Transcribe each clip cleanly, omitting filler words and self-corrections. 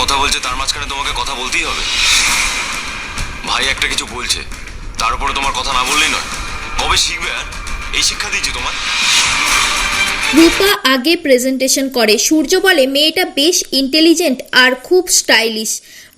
কথা বলছে তার মাঝখানে তোমাকে কথা বলতেই হবে? ভাই একটা কিছু বলছে, তার উপরে তোমার কথা না বললেই নয়। কবে শিখবে? আর এই শিক্ষা দিয়েছি তোমার? রূপা আগে প্রেজেন্টেশন করে। সূর্য বলে মেয়েটা বেশ ইন্টেলিজেন্ট আর খুব স্টাইলিশ।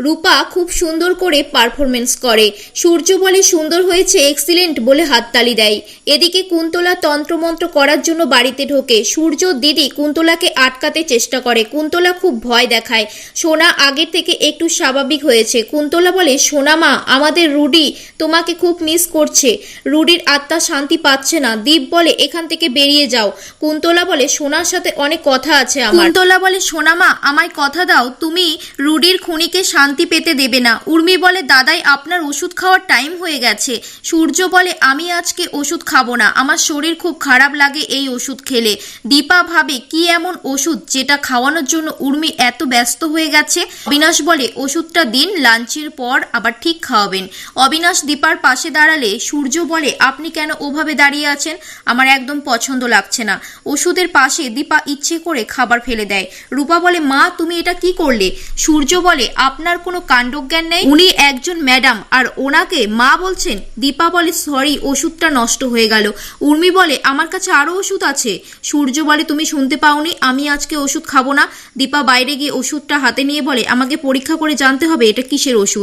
রূপা খুব সুন্দর করে পারফরমেন্স করে। সূর্য বলে সুন্দর হয়েছে, এক্সিলেন্ট বলে হাততালি দেয়। এদিকে কুন্তলা তন্ত্রমন্ত্র করার জন্য বাড়িতে ঢোকে। সূর্য দিদি কুন্তলাকে আটকাতে চেষ্টা করে। কুন্তলা খুব ভয় দেখায়। সোনা আগের থেকে একটু স্বাভাবিক হয়েছে। কুন্তলা বলে সোনা মা, আমাদের রুডি তোমাকে খুব মিস করছে। রুডির আত্মা শান্তি পাচ্ছে না। দীপ বলে এখান থেকে বেরিয়ে যাও। কুন্তলা বলে সোনার সাথে অনেক কথা আছে আমার। কুন্তলা বলে সোনা মা, আমায় কথা দাও তুমি রুডির খুনিকে শান্তি পেতে দেবে না। উর্মি বলে দাদাই আপনার ওষুধ খাওয়ার টাইম হয়ে গেছে। সূর্য বলে আমি আজকে ওষুধ খাবো না, আমার শরীর খুব খারাপ লাগে এই ওষুধ খেলে। দীপা ভাবে কি এমন ওষুধ যেটা খাওয়ানোর জন্য উর্মি এত ব্যস্ত হয়ে গেছে। অবিনাশ বলে ওষুধটা দিন, লাঞ্চের পর আবার ঠিক খাওয়াবেন। অবিনাশ দীপার পাশে দাঁড়ালে সূর্য বলে আপনি কেন ওভাবে দাঁড়িয়ে আছেন, আমার একদম পছন্দ লাগছে না। ওষুধের পাশে দীপা ইচ্ছে করে খাবার ফেলে দেয়। রূপা বলে মা তুমি এটা কি করলে? সূর্য বলে আপনার কোনো কাণ্ডজ্ঞান নেই, উনি একজন ম্যাডাম আর ওনাকে মা বলছেন। দীপা বলে সরি, ওষুধটা নষ্ট হয়ে গেল। উর্মি বলে আমার কাছে আরো ওষুধ আছে। সূর্য বলে তুমি শুনতে পাওনি, আমি আজকে ওষুধ খাবো না। দীপা বাইরে গিয়ে ওষুধটা হাতে নিয়ে বলে আমাকে পরীক্ষা করে জানতে হবে এটা কিসের ওষুধ।